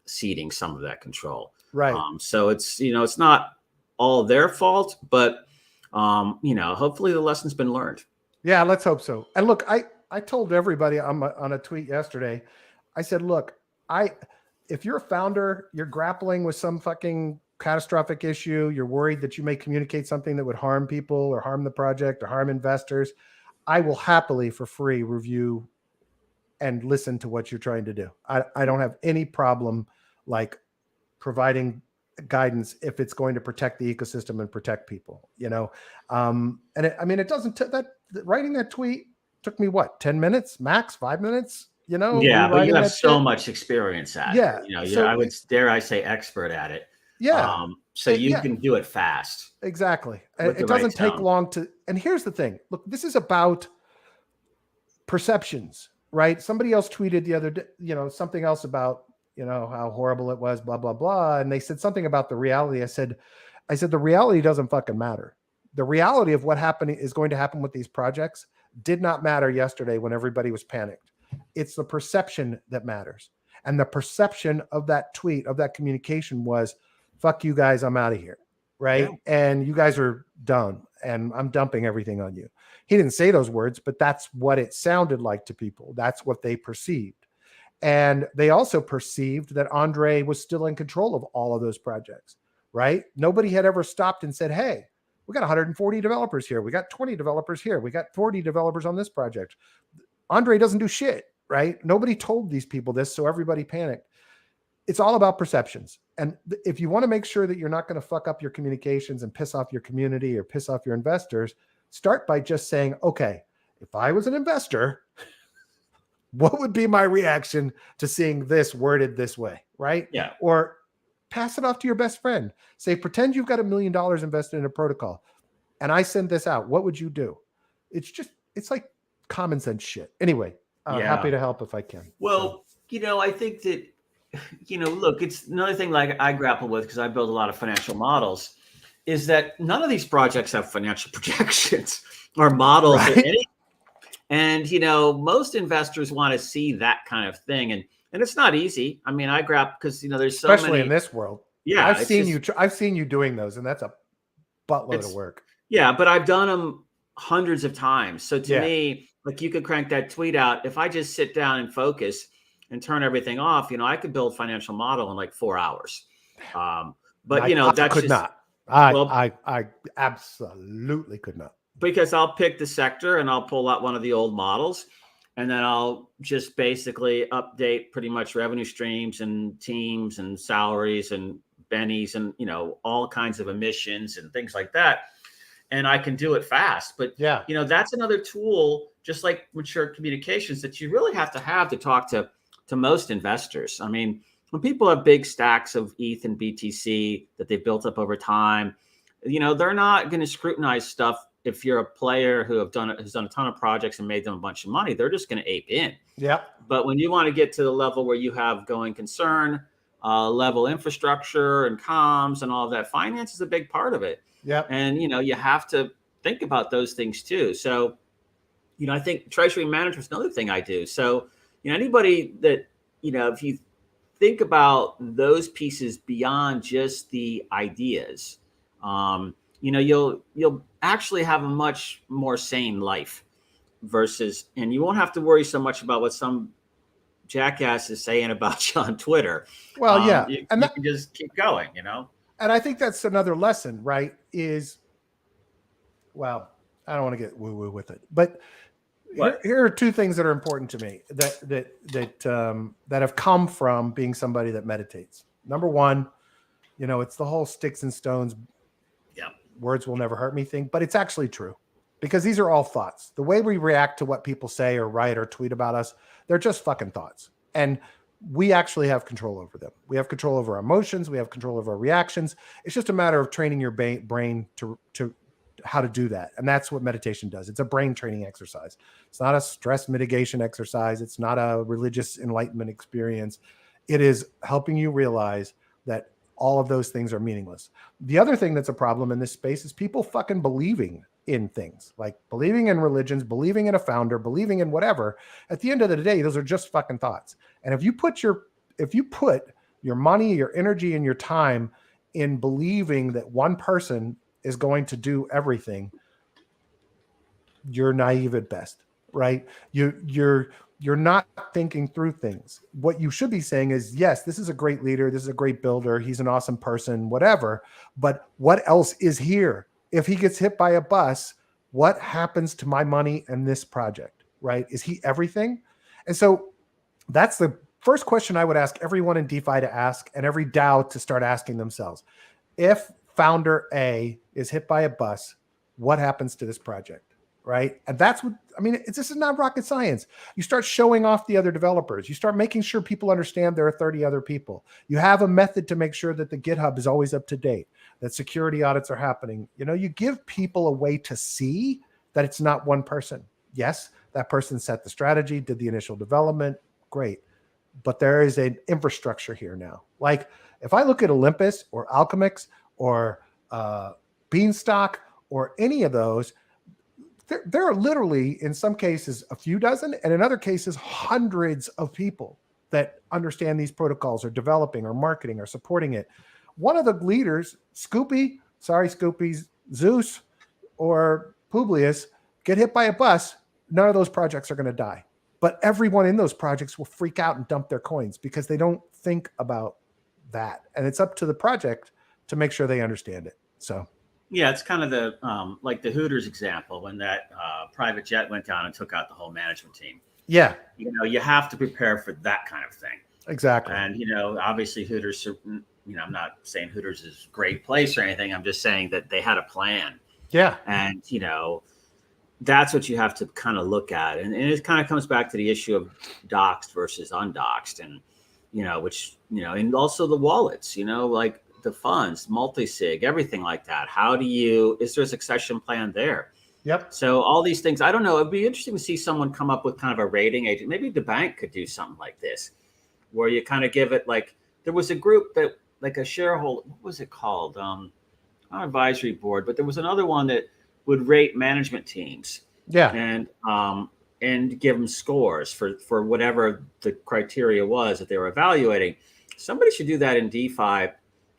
ceding some of that control. Right. So it's, it's not all their fault, but, hopefully the lesson's been learned. Yeah, let's hope so. And look, I told everybody on a tweet yesterday, I said, look, if you're a founder, you're grappling with some fucking catastrophic issue, you're worried that you may communicate something that would harm people or harm the project or harm investors, I will happily, for free, review and listen to what you're trying to do. I don't have any problem like providing guidance if it's going to protect the ecosystem and protect people, and it doesn't writing that tweet took me 10 minutes max, 5 minutes, Yeah, but you have so much experience at it. So I would dare I say expert at it. Yeah. So you can do it fast. Exactly. It doesn't take long and here's the thing. Look, this is about perceptions, right? Somebody else tweeted the other day, something else about, how horrible it was, blah, blah, blah. And they said something about the reality. I said, the reality doesn't fucking matter. The reality of what is going to happen with these projects did not matter yesterday when everybody was panicked. It's the perception that matters. And the perception of that tweet, of that communication was, fuck you guys, I'm out of here. Right. Yeah. And you guys are done and I'm dumping everything on you. He didn't say those words, but that's what it sounded like to people. That's what they perceived. And they also perceived that Andre was still in control of all of those projects, right? Nobody had ever stopped and said, hey, We got 140 developers here. We got 20 developers here. We got 40 developers on this project. Andre doesn't do shit, right? Nobody told these people this, so everybody panicked. It's all about perceptions. And if you want to make sure that you're not going to fuck up your communications and piss off your community or piss off your investors, start by just saying, okay, if I was an investor, what would be my reaction to seeing this worded this way, right? Yeah. Or pass it off to your best friend. Say, pretend you've got $1 million invested in a protocol and I send this out. What would you do? It's like common sense shit. Anyway, happy to help if I can. Well, I think that, look, it's another thing like I grapple with because I build a lot of financial models is that none of these projects have financial projections or models or anything. And, most investors want to see that kind of thing. And it's not easy. I mean, I grab because, there's so especially many in this world. Yeah. I've seen you doing those, and that's a buttload of work. Yeah. But I've done them hundreds of times. So to me, like you could crank that tweet out. If I just sit down and focus and turn everything off, I could build financial model in like 4 hours. But I that's could just, not. I absolutely could not. Because I'll pick the sector and I'll pull out one of the old models and then I'll just basically update pretty much revenue streams and teams and salaries and bennies and, all kinds of emissions and things like that. And I can do it fast. But, that's another tool, just like mature communications, that you really have to talk to most investors. I mean, when people have big stacks of ETH and BTC that they've built up over time, they're not going to scrutinize stuff. If you're a player who's done a ton of projects and made them a bunch of money, they're just going to ape in. Yeah. But when you want to get to the level where you have going concern, level infrastructure and comms and all of that, finance is a big part of it. Yeah. And, you have to think about those things too. So, I think treasury management is another thing I do. So, anybody that, if you think about those pieces beyond just the ideas, you'll actually have a much more sane life and you won't have to worry so much about what some jackass is saying about you on Twitter. Well, you can just keep going, And I think that's another lesson, right? I don't want to get woo-woo with it, but here are two things that are important to me that have come from being somebody that meditates. Number one, it's the whole sticks and stones. Words will never hurt me thing, but it's actually true because these are all thoughts. The way we react to what people say or write or tweet about us, they're just fucking thoughts. And we actually have control over them. We have control over our emotions. We have control over our reactions. It's just a matter of training your brain to how to do that. And that's what meditation does. It's a brain training exercise. It's not a stress mitigation exercise. It's not a religious enlightenment experience. It is helping you realize that all of those things are meaningless. The other thing that's a problem in this space is people fucking believing in things, like believing in religions, believing in a founder, believing in whatever. At the end of the day, those are just fucking thoughts. And if you put your money, your energy, and your time in believing that one person is going to do everything, you're naive at best, right? You're not thinking through things. What you should be saying is, yes, this is a great leader. This is a great builder. He's an awesome person, whatever. But what else is here? If he gets hit by a bus, what happens to my money and this project, right? Is he everything? And so that's the first question I would ask everyone in DeFi to ask and every DAO to start asking themselves. If founder A is hit by a bus, what happens to this project? Right. And that's what this is not rocket science. You start showing off the other developers. You start making sure people understand there are 30 other people. You have a method to make sure that the GitHub is always up to date, that security audits are happening. You give people a way to see that it's not one person. Yes, that person set the strategy, did the initial development. Great. But there is an infrastructure here now. Like if I look at Olympus or Alchemix or Beanstalk or any of those, there are literally, in some cases, a few dozen, and in other cases, hundreds of people that understand these protocols, are developing, or marketing, or supporting it. One of the leaders, Scoopy, Zeus, or Publius, get hit by a bus. None of those projects are going to die. But everyone in those projects will freak out and dump their coins because they don't think about that. And it's up to the project to make sure they understand it. So. Yeah, it's kind of the like the Hooters example when that private jet went down and took out the whole management team. Yeah, You have to prepare for that kind of thing. exactly. And obviously Hooters, I'm not saying Hooters is a great place or anything. I'm just saying that they had a plan. Yeah. And that's what you have to kind of look at. And it kind of comes back to the issue of doxed versus undoxed, and and also the wallets, like the funds, multi-sig, everything like that. Is there a succession plan there? Yep. So all these things, I don't know. It'd be interesting to see someone come up with kind of a rating agent. Maybe the bank could do something like this, where you kind of give it like, there was a group that like a shareholder, what was it called? Not advisory board, but there was another one that would rate management teams. Yeah. And give them scores for whatever the criteria was that they were evaluating. Somebody should do that in DeFi,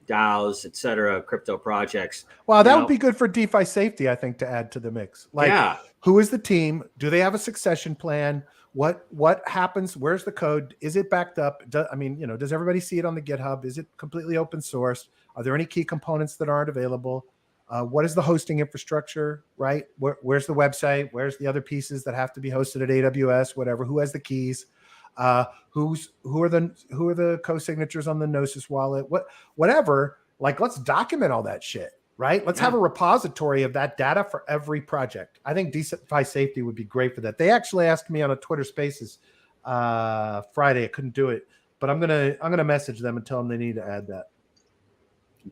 DAOs, et cetera, crypto projects. Well, that would be good for DeFi safety, I think, to add to the mix. Like, who is the team? Do they have a succession plan? What happens? Where's the code? Is it backed up? Does everybody see it on the GitHub? Is it completely open sourced? Are there any key components that aren't available? What is the hosting infrastructure, right? Where's the website? Where's the other pieces that have to be hosted at AWS, whatever? Who has the keys? Who are the co-signatures on the Gnosis wallet? Whatever. Like, let's document all that shit, right? Let's have a repository of that data for every project. I think DeFi safety would be great for that. They actually asked me on a Twitter Spaces Friday. I couldn't do it, but I'm gonna message them and tell them they need to add that.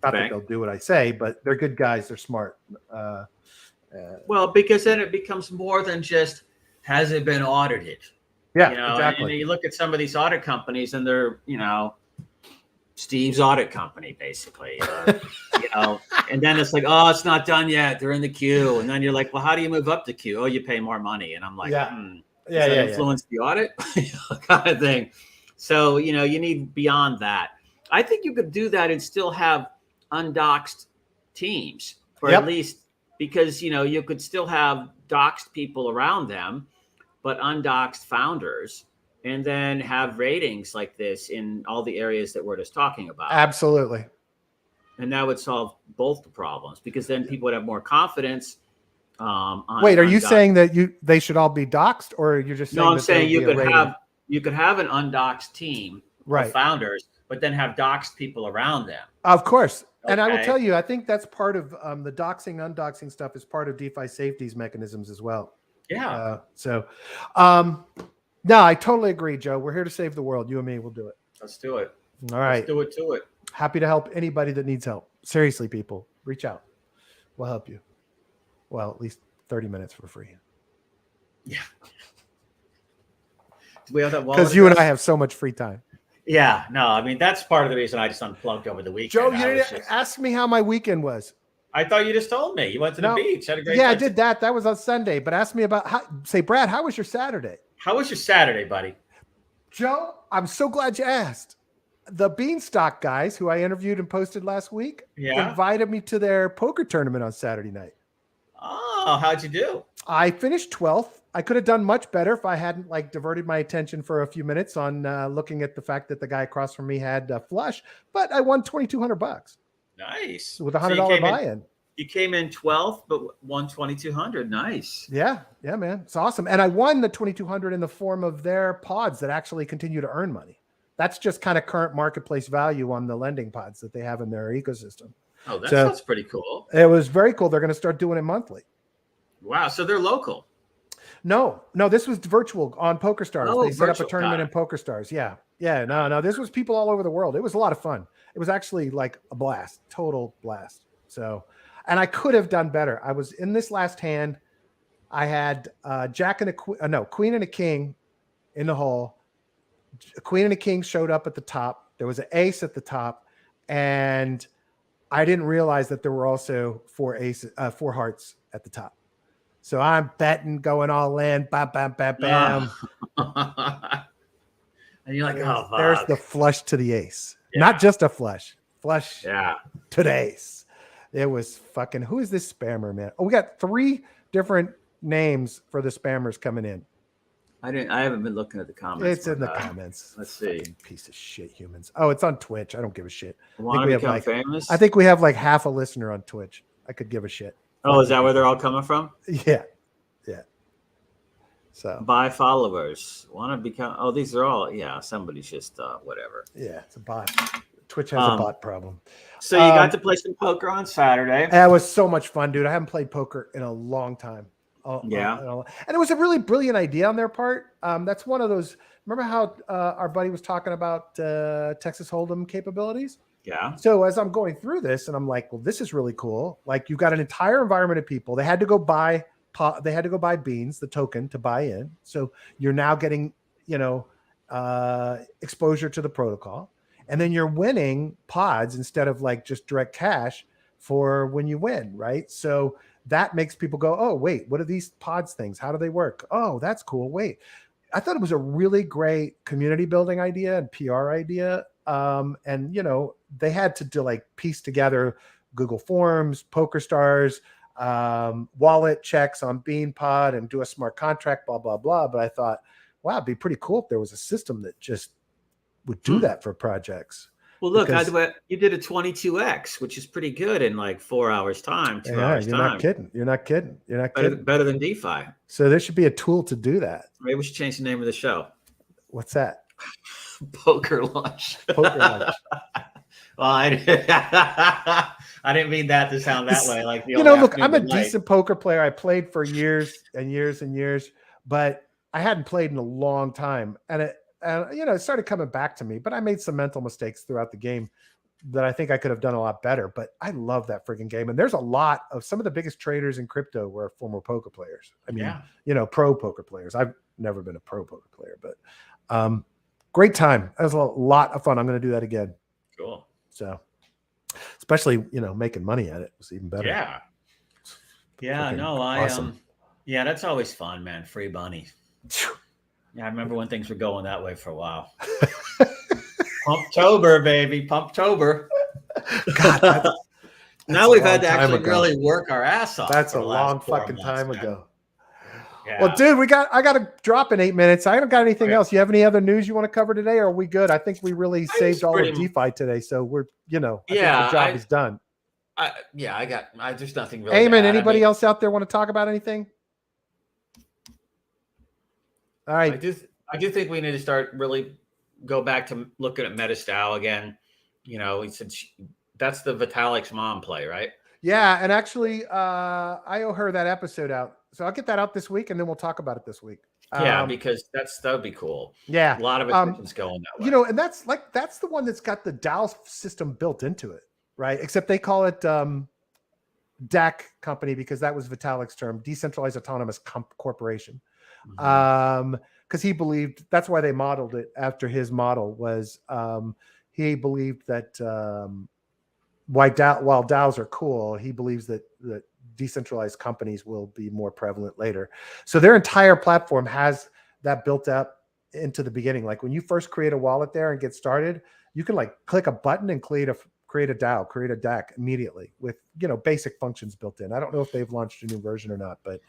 Not that they'll do what I say, but they're good guys. They're smart. Well, because then it becomes more than just, has it been audited? Yeah, exactly. And you look at some of these audit companies and they're, Steve's audit company, basically. And then it's like, oh, it's not done yet. They're in the queue. And then you're like, well, how do you move up the queue? Oh, you pay more money. And I'm like, does that influence the audit? Kind of thing. So, you need beyond that. I think you could do that and still have undoxed teams, or at least, because you could still have doxed people around them, but undoxed founders, and then have ratings like this in all the areas that we're just talking about. Absolutely. And that would solve both the problems, because then people would have more confidence. Wait, are you saying that they should all be doxed, or you're just saying? No, I'm saying you could have an undoxed team of founders, but then have doxed people around them. Of course. And I will tell you, I think that's part of the doxing, undoxing stuff is part of DeFi safety's mechanisms as well. Yeah. No, I totally agree, Joe. We're here to save the world. You and me will do it. Let's do it. All right. Let's do it to it. Happy to help anybody that needs help. Seriously, people, reach out. We'll help you. Well, at least 30 minutes for free. Yeah. Do we have that wallet? Because you and I have so much free time. Yeah, no, that's part of the reason I just unplugged over the weekend. Joe, you didn't ask me how my weekend was. I thought you just told me. You went to the beach. Had a great time. I did that. That was on Sunday. But ask me about Brad, how was your Saturday? How was your Saturday, buddy? Joe, I'm so glad you asked. The Beanstalk guys, who I interviewed and posted last week, invited me to their poker tournament on Saturday night. Oh, how'd you do? I finished 12th. I could have done much better if I hadn't diverted my attention for a few minutes on looking at the fact that the guy across from me had a flush, but I won $2,200. Nice. With $100 buy-in. You came in 12th, but won $2,200. Nice. Yeah, man. It's awesome. And I won the $2,200 in the form of their pods that actually continue to earn money. That's just kind of current marketplace value on the lending pods that they have in their ecosystem. Oh, that sounds pretty cool. It was very cool. They're going to start doing it monthly. Wow. So they're local. No, this was virtual on PokerStars. Oh, they set up a tournament in PokerStars. Yeah. No, this was people all over the world. It was a lot of fun. It was actually like a blast, total blast. So, and I could have done better. I was in this last hand. I had queen and a king in the hole. A queen and a king showed up at the top. There was an ace at the top, and I didn't realize that there were also four hearts at the top. So I'm betting, going all in, bam, bam, bam, bam. And you're like, oh, fuck. There's the flush to the ace. Yeah. Not just a flush to the ace. It was fucking, who is this spammer, man? Oh, we got 3 different names for the spammers coming in. I haven't been looking at the comments. It's in the comments. Let's see. Fucking piece of shit humans. Oh, it's on Twitch. I don't give a shit. Want to become famous? I think we have like half a listener on Twitch. I could give a shit. Oh, is that where they're all coming from? Yeah. Yeah. So Buy followers. Want to become? Oh, these are all. Yeah, somebody's just whatever. yeah, it's a bot. Twitch has a bot problem. So you got to play some poker on Saturday. That was so much fun, dude. I haven't played poker in a long time. Yeah. And it was a really brilliant idea on their part. That's one of those. Remember how our buddy was talking about Texas Hold'em capabilities? Yeah. So as I'm going through this, and I'm like, well, this is really cool. Like, you've got an entire environment of people. They had to go buy Beans, the token, to buy in. So you're now getting, exposure to the protocol, and then you're winning pods instead of like just direct cash for when you win, right? So that makes people go, oh, wait, what are these pods things? How do they work? Oh, that's cool. Wait, I thought it was a really great community building idea and PR idea. And they had to like piece together Google Forms, PokerStars, wallet checks on Beanpod, and do a smart contract, blah, blah, blah. But I thought, wow, it'd be pretty cool if there was a system that just would do that for projects. Well, look, you did a 22x, which is pretty good in like 4 hours time, 2 hours you're time. You're not kidding. Better than DeFi. So there should be a tool to do that. Maybe we should change the name of the show. What's that? Poker lunch. Poker lunch. Well, I didn't mean that to sound that way. Like look, I'm a decent poker player. I played for years and years and years, but I hadn't played in a long time, and it started coming back to me. But I made some mental mistakes throughout the game that I think I could have done a lot better. But I love that freaking game, and there's a lot of some of the biggest traders in crypto were former poker players. I mean, pro poker players. I've never been a pro poker player, but great time. That was a lot of fun. I'm going to do that again. Cool. So, especially making money at it was even better. Yeah. Yeah. Freaking No, awesome. Yeah, that's always fun, man. Free money. Yeah, I remember when things were going that way for a while. Pumptober, baby. Pumptober. God, now we've had to actually really work our ass off. That's a long fucking time ago. Yeah. Well, dude, I got to drop in 8 minutes. I haven't got anything else. You have any other news you want to cover today, or are we good? I think we really saved all of DeFi today, so we're, I think the job is done. There's nothing really. Eamon, anybody else out there want to talk about anything? All right. I do think we need to start really go back to looking at MetaStyle again. He said that's the Vitalik's mom play, right? Yeah, and actually, I owe her that episode out, so I'll get that out this week, and then we'll talk about it this week. Yeah, because that would be cool. Yeah, a lot of attention's going that way. And that's the one that's got the DAO system built into it, right? Except they call it DAC company because that was Vitalik's term, decentralized autonomous corporation. Because he believed that's why they modeled it after his model was he believed that while DAOs are cool, he believes that decentralized companies will be more prevalent later. So their entire platform has that built up into the beginning. Like when you first create a wallet there and get started, you can like click a button and create a DAO, create a DAC immediately with basic functions built in. I don't know if they've launched a new version or not, but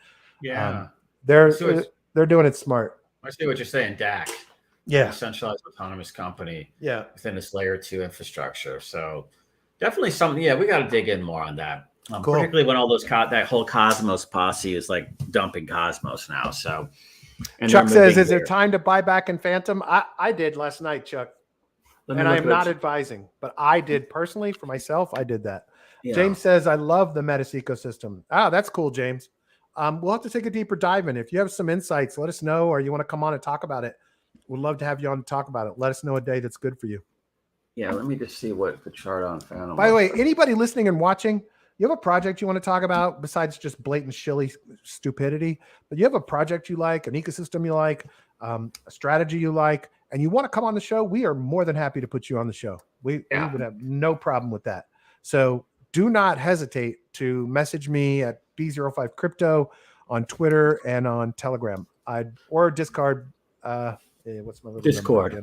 they're doing it smart. I see what you're saying, DAC. Yeah, decentralized autonomous company. Yeah, within this layer 2 infrastructure. So definitely something. Yeah, we got to dig in more on that. Cool. Particularly when all those that whole Cosmos posse is like dumping Cosmos now. So Chuck says, "Is there time to buy back in Phantom?" I did last night, Chuck, and I am not advising, but I did personally for myself. I did that. Yeah. James says, "I love the Metis ecosystem." That's cool, James. We'll have to take a deeper dive in. If you have some insights, let us know, or you want to come on and talk about it. We'd love to have you on to talk about it. Let us know a day that's good for you. Yeah, let me just see what the chart on Phantom. By the way, anybody listening and watching, you have a project you want to talk about besides just blatant shilly stupidity, but you have a project you like, an ecosystem you like, a strategy you like, and you want to come on the show, we are more than happy to put you on the show. We would have no problem with that. So do not hesitate to message me at B05 Crypto on Twitter and on Telegram. Or Discord. What's my little Discord?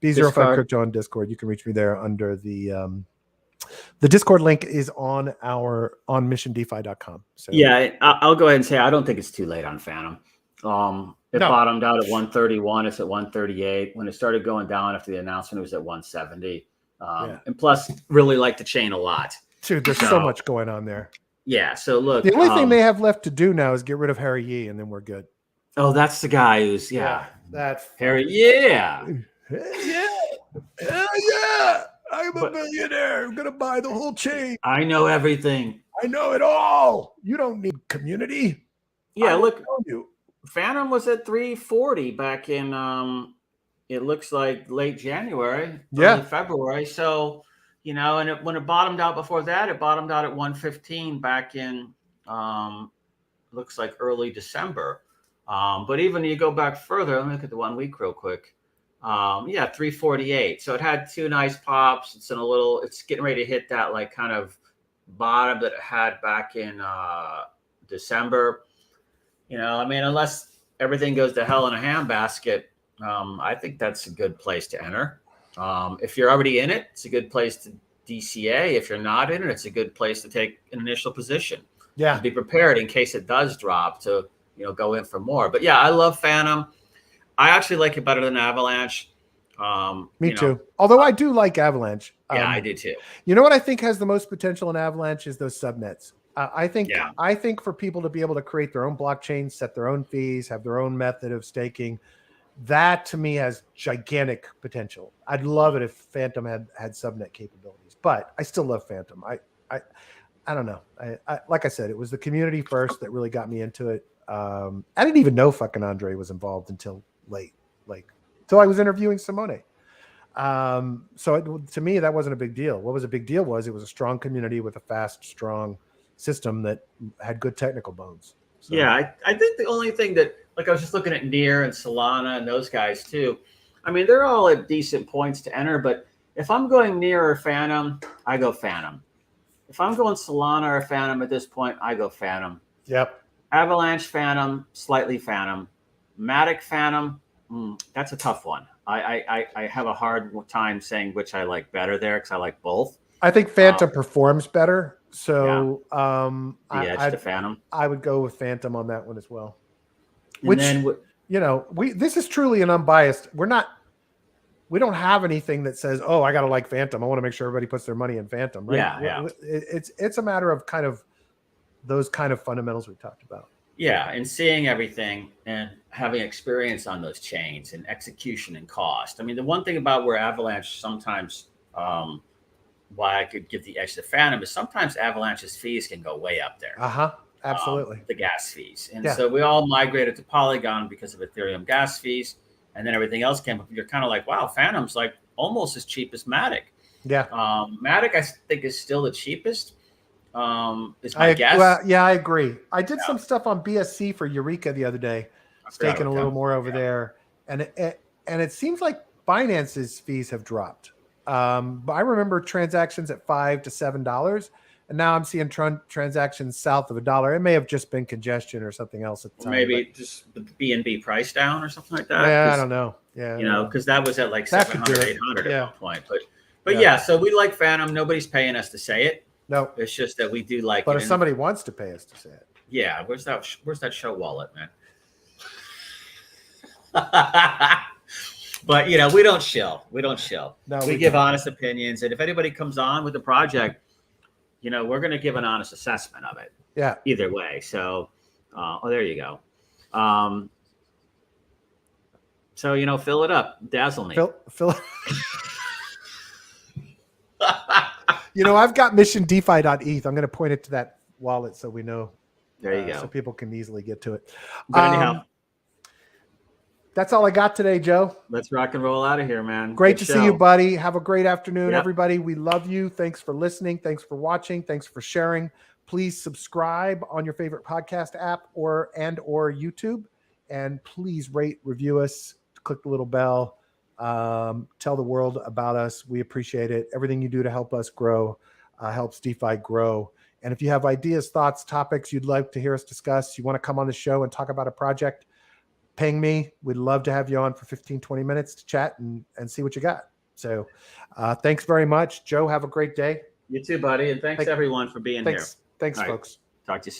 B05 Discord. Crypto on Discord. You can reach me there under the Discord link is on missiondefi.com. So yeah, I'll go ahead and say I don't think it's too late on Phantom. It bottomed out at 131. It's at 138. When it started going down after the announcement, it was at 170. And plus, really like the chain a lot. Dude, there's so much going on there. Yeah. So look, The only thing they have left to do now is get rid of Harry Yee, and then we're good. oh, that's the guy who's That's Harry. Yeah. yeah. Yeah. I'm a billionaire. I'm gonna buy the whole chain. I know everything. I know it all. You don't need community. Yeah, look, you. Phantom was at 340 back in it looks like late January, early February. So, and when it bottomed out before that, it bottomed out at 115 back in looks like early December. But even you go back further, let me look at the 1 week real quick. 348. So it had two nice pops. It's getting ready to hit that like kind of bottom that it had back in December. Unless everything goes to hell in a handbasket, I think that's a good place to enter. If you're already in it, it's a good place to DCA. If you're not in it, it's a good place to take an initial position. Yeah. To be prepared in case it does drop to, go in for more. But yeah, I love Phantom. I actually like it better than Avalanche. Me too. Although I do like Avalanche. Yeah, I do too. You know what I think has the most potential in Avalanche is those subnets. I think for people to be able to create their own blockchain, set their own fees, have their own method of staking, that to me has gigantic potential. I'd love it if Phantom had subnet capabilities, but I still love Phantom. I don't know. I like I said, it was the community first that really got me into it. I didn't even know fucking Andre was involved until late, till I was interviewing Simone. So to me, that wasn't a big deal. What was a big deal was it was a strong community with a fast, strong system that had good technical bones. So. Yeah, I think the only thing that, like I was just looking at Near and Solana and those guys too. I mean, they're all at decent points to enter, but if I'm going Near or Phantom, I go Phantom. If I'm going Solana or Phantom at this point, I go Phantom. Yep. Avalanche Phantom, slightly Phantom. Matic Phantom, that's a tough one. I have a hard time saying which I like better there because I like both. I think Phantom performs better. So the edge to Phantom. I would go with Phantom on that one as well. This is truly an unbiased. We don't have anything that says, oh, I got to like Phantom. I want to make sure everybody puts their money in Phantom. Right? Yeah. It's a matter of kind of those kind of fundamentals we talked about. Yeah, and seeing everything and having experience on those chains and execution and cost. I mean, the one thing about where Avalanche sometimes, why I could give the edge to Phantom is sometimes Avalanche's fees can go way up there. Absolutely. The gas fees. And so we all migrated to Polygon because of Ethereum gas fees. And then everything else came up. You're kind of like, wow, Phantom's like almost as cheap as Matic. Yeah. Matic, I think, is still the cheapest. Is my guess. Well, yeah, I agree. I did some stuff on BSC for Eureka the other day, staking a little more over there, and it seems like Binance's fees have dropped. But I remember transactions at $5 to $7, and now I'm seeing transactions south of $1. It may have just been congestion or something else at the time. Maybe just the BNB price down or something like that. Yeah, I don't know. Yeah, because that was at like 700, 800 at one point. But yeah, so we like Phantom. Nobody's paying us to say it. No, it's just that we do like it. But if somebody wants to pay us to say it. Yeah, where's that show wallet, man? But we don't shill. No, we give honest opinions, and if anybody comes on with a project, we're going to give an honest assessment of it. Yeah. Either way. So, there you go. So fill it up, dazzle me. Fill. I've got missiondefi.eth. I'm going to point it to that wallet so we know. There you go. So people can easily get to it. Anyhow, that's all I got today, Joe. Let's rock and roll out of here, man. Great to see you, buddy. Have a great afternoon, Yep. everybody. We love you. Thanks for listening. Thanks for watching. Thanks for sharing. Please subscribe on your favorite podcast app or YouTube. And please rate, review us. Click the little bell. Tell the world about us. We appreciate it. Everything you do to help us grow helps DeFi grow. And if you have ideas, thoughts, topics you'd like to hear us discuss, you want to come on the show and talk about a project, ping me. We'd love to have you on for 15, 20 minutes to chat and see what you got. So thanks very much. Joe, have a great day. You too, buddy. And thanks everyone for being here. Thanks, All right. folks. Talk to you soon.